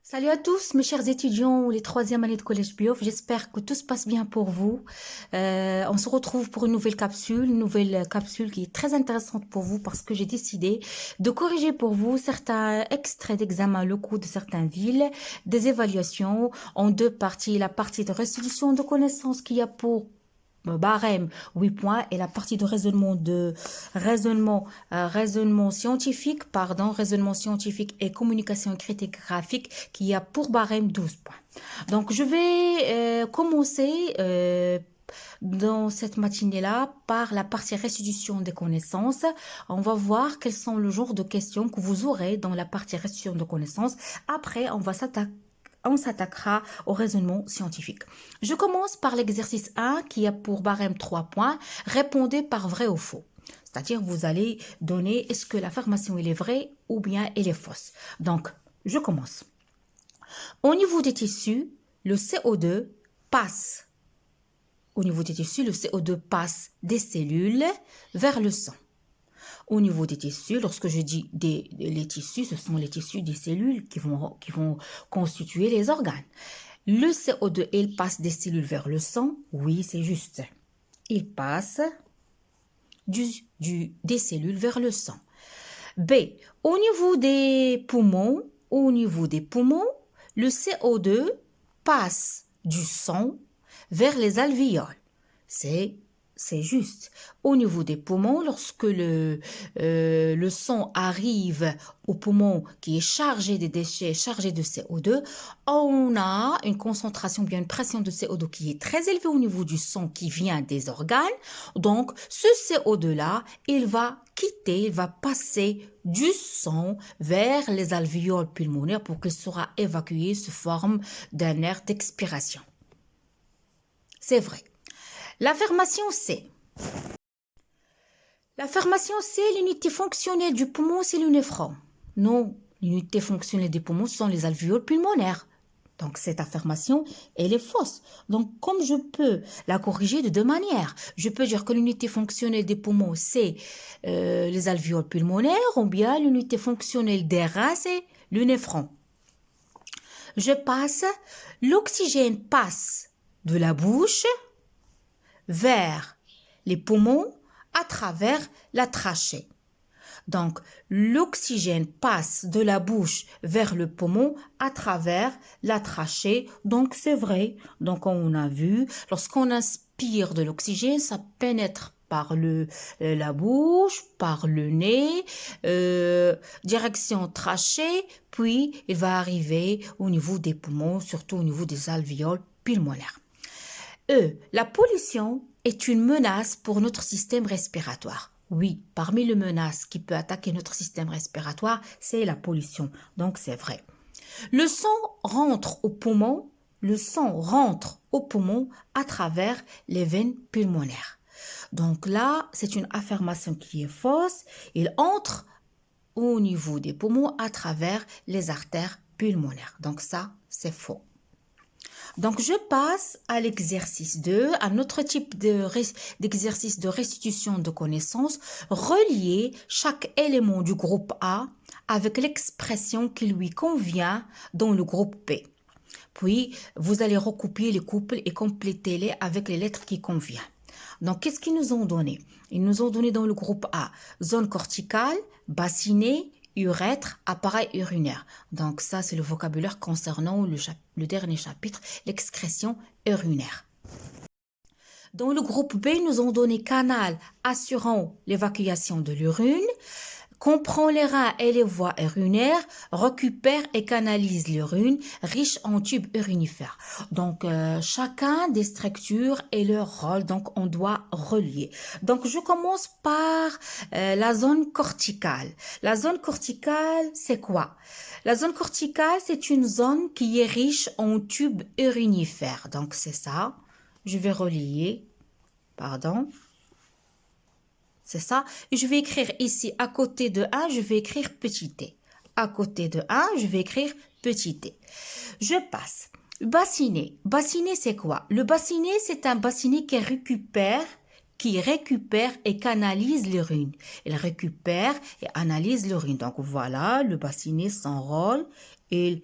Salut à tous mes chers étudiants, les troisième années de collège Biof. J'espère que tout se passe bien pour vous. On se retrouve pour une nouvelle capsule qui est très intéressante pour vous parce que j'ai décidé de corriger pour vous certains extraits d'examen locaux de certaines villes, des évaluations en deux parties. La partie de restitution de connaissances qui a pour barème 8 points et la partie de raisonnement scientifique, raisonnement scientifique et communication critique graphique qui a pour barème 12 points. Donc je vais commencer dans cette matinée-là par la partie restitution des connaissances. On va voir quels sont le genre de questions que vous aurez dans la partie restitution de connaissances. Après, on s'attaquera au raisonnement scientifique. Je commence par l'exercice 1 qui a pour barème 3 points. Répondez par vrai ou faux. C'est-à-dire, vous allez donner est-ce que l'affirmation elle est vraie ou bien elle est fausse. Donc, je commence. Au niveau des tissus, le CO2 passe. Au niveau des tissus, le CO2 passe des cellules vers le sang. Au niveau des tissus, lorsque je dis les tissus, ce sont les tissus des cellules qui vont constituer les organes. Le CO2, il passe des cellules vers le sang. Oui, c'est juste. Il passe des cellules vers le sang. B. Au niveau des poumons, le CO2 passe du sang vers les alvéoles. C'est juste. Au niveau des poumons, lorsque le sang arrive au poumon qui est chargé de déchets, chargé de CO2, on a une concentration, bien une pression de CO2 qui est très élevée au niveau du sang qui vient des organes. Donc, ce CO2-là, il va passer du sang vers les alvéoles pulmonaires pour qu'il sera évacué sous forme d'un air d'expiration. C'est vrai. L'affirmation C. L'affirmation C, l'unité fonctionnelle du poumon, c'est le néphron. Non, l'unité fonctionnelle du poumon, ce sont les alvéoles pulmonaires. Donc, cette affirmation, elle est fausse. Donc, comme je peux la corriger de deux manières, je peux dire que l'unité fonctionnelle des poumons, c'est les alvéoles pulmonaires, ou bien l'unité fonctionnelle des reins, c'est le néphron. L'oxygène passe de la bouche vers les poumons à travers la trachée. Donc, l'oxygène passe de la bouche vers le poumon à travers la trachée. Donc, c'est vrai. Donc, on a vu, lorsqu'on inspire de l'oxygène, ça pénètre par la bouche, par le nez, direction trachée, puis il va arriver au niveau des poumons, surtout au niveau des alvéoles pulmonaires. La pollution est une menace pour notre système respiratoire. Oui, parmi les menaces qui peuvent attaquer notre système respiratoire, c'est la pollution. Donc, c'est vrai. Le sang rentre au poumon à travers les veines pulmonaires. Donc là, c'est une affirmation qui est fausse. Il entre au niveau des poumons à travers les artères pulmonaires. Donc ça, c'est faux. Donc, je passe à l'exercice 2, un autre type d'exercice de restitution de connaissances. Relier chaque élément du groupe A avec l'expression qui lui convient dans le groupe B. Puis, vous allez recopier les couples et compléter-les avec les lettres qui conviennent. Donc, qu'est-ce qu'ils nous ont donné? Ils nous ont donné dans le groupe A, zone corticale, bassinée, urètre, appareil urinaire. Donc ça, c'est le vocabulaire concernant le dernier chapitre, l'excrétion urinaire. Dans le groupe B, nous ont donné canal assurant l'évacuation de l'urine, comprend les reins et les voies urinaires, récupère et canalise l'urine, riche en tubes urinifères. Donc, chacun des structures et leur rôle, donc on doit relier. Donc, je commence par la zone corticale. La zone corticale, c'est quoi? La zone corticale, c'est une zone qui est riche en tubes urinifères. Donc, c'est ça. Je vais relier. Pardon. C'est ça. Et je vais écrire ici, à côté de 1, je vais écrire petit t. À côté de 1, je vais écrire petit t. Je passe. Bassinet. Bassinet, c'est quoi? Le bassinet, c'est un bassinet qui récupère et canalise l'urine. Il récupère et analyse l'urine. Donc voilà, le bassinet, son rôle, il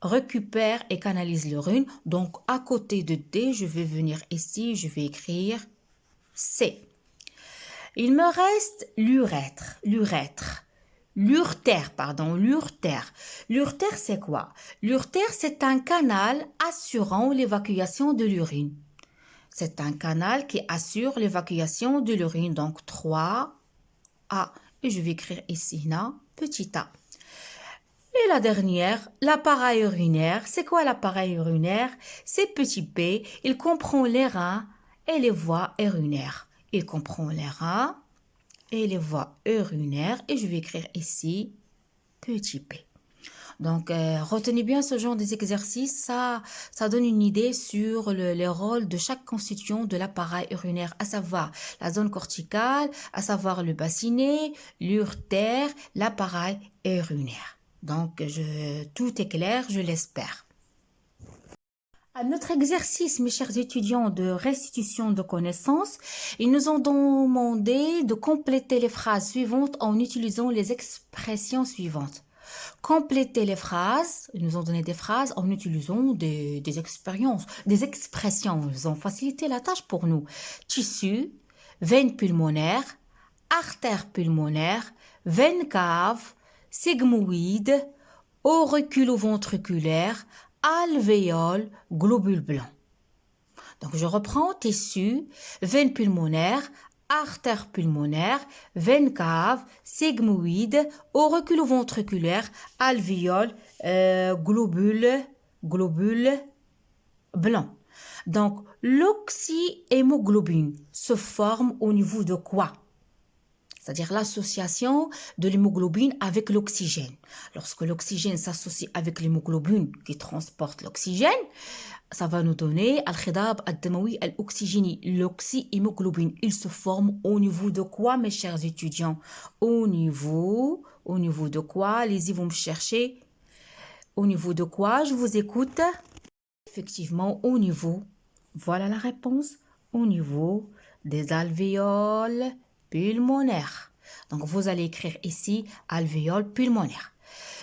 récupère et canalise l'urine. Donc, à côté de D, je vais venir ici, je vais écrire C. Il me reste l'urètre. L'urtère. L'urtère, c'est quoi? L'urtère, c'est un canal assurant l'évacuation de l'urine. C'est un canal qui assure l'évacuation de l'urine. Donc, 3A. Et je vais écrire ici, là, petit a. Et la dernière, l'appareil urinaire. C'est quoi l'appareil urinaire? C'est petit p. Il comprend les reins et les voies urinaires. Il comprend les reins et les voies urinaires. Et je vais écrire ici, petit p. Donc, retenez bien ce genre d'exercices. Ça donne une idée sur les rôles de chaque constituant de l'appareil urinaire, à savoir la zone corticale, à savoir le bassinet, l'urtère, l'appareil urinaire. Donc, tout est clair, je l'espère. À notre exercice, mes chers étudiants de restitution de connaissances, ils nous ont demandé de compléter les phrases suivantes en utilisant les expressions suivantes. Compléter les phrases, ils nous ont donné des phrases en utilisant des expériences, des expressions. Ils ont facilité la tâche pour nous. Tissu, veine pulmonaire, artère pulmonaire, veine cave, sigmoïde, auriculo-ventriculaire, alvéole, globule blanc. Donc, je reprends tissu, veine pulmonaire, artère pulmonaire, veine cave, sigmoïde, auriculo-ventriculaire, alvéole, globule blanc. Donc, l'oxyhémoglobine se forme au niveau de quoi? C'est-à-dire l'association de l'hémoglobine avec l'oxygène. Lorsque l'oxygène s'associe avec l'hémoglobine qui transporte l'oxygène, ça va nous donner al-khidab ad-damawi al-oxygénie, l'oxyhémoglobine. Il se forme au niveau de quoi, mes chers étudiants? Au niveau de quoi? Allez-y, vous me cherchez. Au niveau de quoi? Je vous écoute. Effectivement, au niveau, voilà la réponse, au niveau des alvéoles pulmonaire. Donc, vous allez écrire ici alvéole pulmonaire.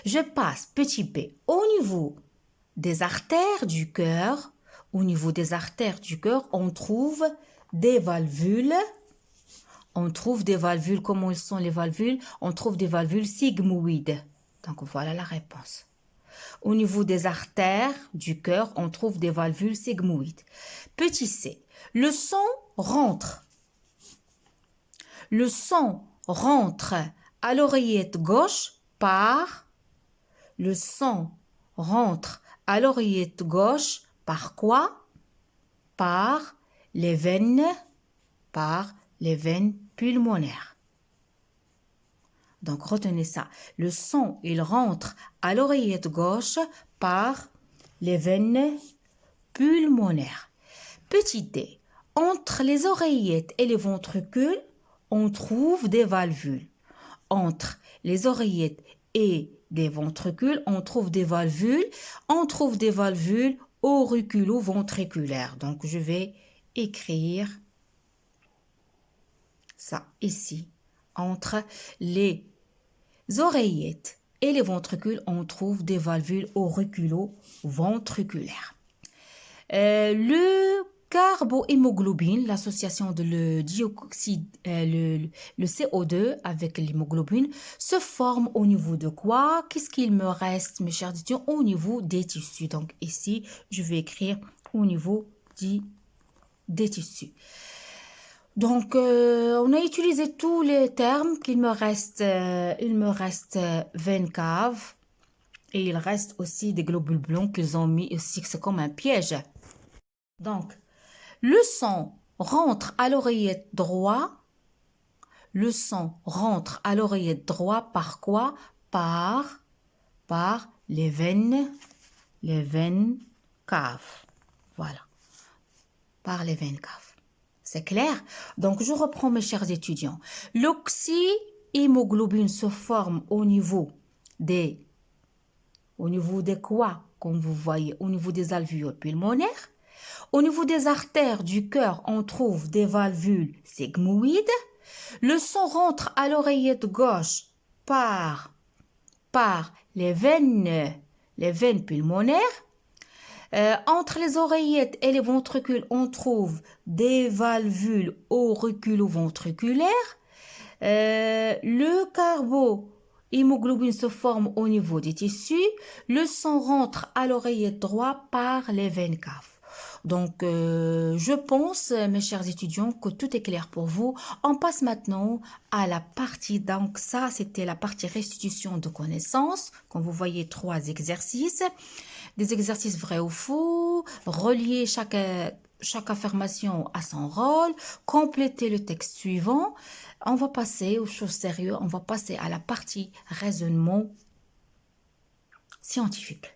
Je passe petit p au niveau des artères du cœur. Au niveau des artères du cœur, on trouve des valvules. Comment sont les valvules? On trouve des valvules sigmoïdes. Donc, voilà la réponse. Au niveau des artères du cœur, on trouve des valvules sigmoïdes. Petit c, le sang rentre. Le sang rentre à l'oreillette gauche par... Le sang rentre à l'oreillette gauche par quoi? Par les veines pulmonaires. Donc, retenez ça. Le sang, il rentre à l'oreillette gauche par les veines pulmonaires. Petit d, entre les oreillettes et les ventricules, on trouve des valvules. Entre les oreillettes et les ventricules, on trouve des valvules. On trouve des valvules auriculo-ventriculaires. Donc, je vais écrire ça ici. Entre les oreillettes et les ventricules, on trouve des valvules auriculo-ventriculaires. Le carbohémoglobine, l'association de le CO2 avec l'hémoglobine, se forme au niveau de quoi? Qu'est-ce qu'il me reste, mes chers étudiants? Au niveau des tissus. Donc ici, je vais écrire au niveau des tissus. Donc, on a utilisé tous les termes qu'il me reste. Il me reste veine cave et il reste aussi des globules blancs qu'ils ont mis ici, c'est comme un piège. Donc, le sang rentre à l'oreillette droite. Le sang rentre à l'oreillette droite par quoi? Par les veines caves. Voilà. Par les veines caves. C'est clair? Donc, je reprends mes chers étudiants. L'oxyhémoglobine se forme au niveau des quoi? Comme vous voyez, au niveau des alvéoles pulmonaires. Au niveau des artères du cœur, on trouve des valvules sigmoïdes. Le sang rentre à l'oreillette gauche par les veines les veines pulmonaires. Entre les oreillettes et les ventricules, on trouve des valvules auriculo-ventriculaires. Le carbohémoglobine se forme au niveau des tissus. Le sang rentre à l'oreillette droite par les veines caves. Donc, je pense, mes chers étudiants, que tout est clair pour vous. On passe maintenant à la partie, donc ça, c'était la partie restitution de connaissances. Comme vous voyez, 3 exercices. Des exercices vrais ou faux, relier chaque affirmation à son rôle, compléter le texte suivant. On va passer aux choses sérieuses, on va passer à la partie raisonnement scientifique.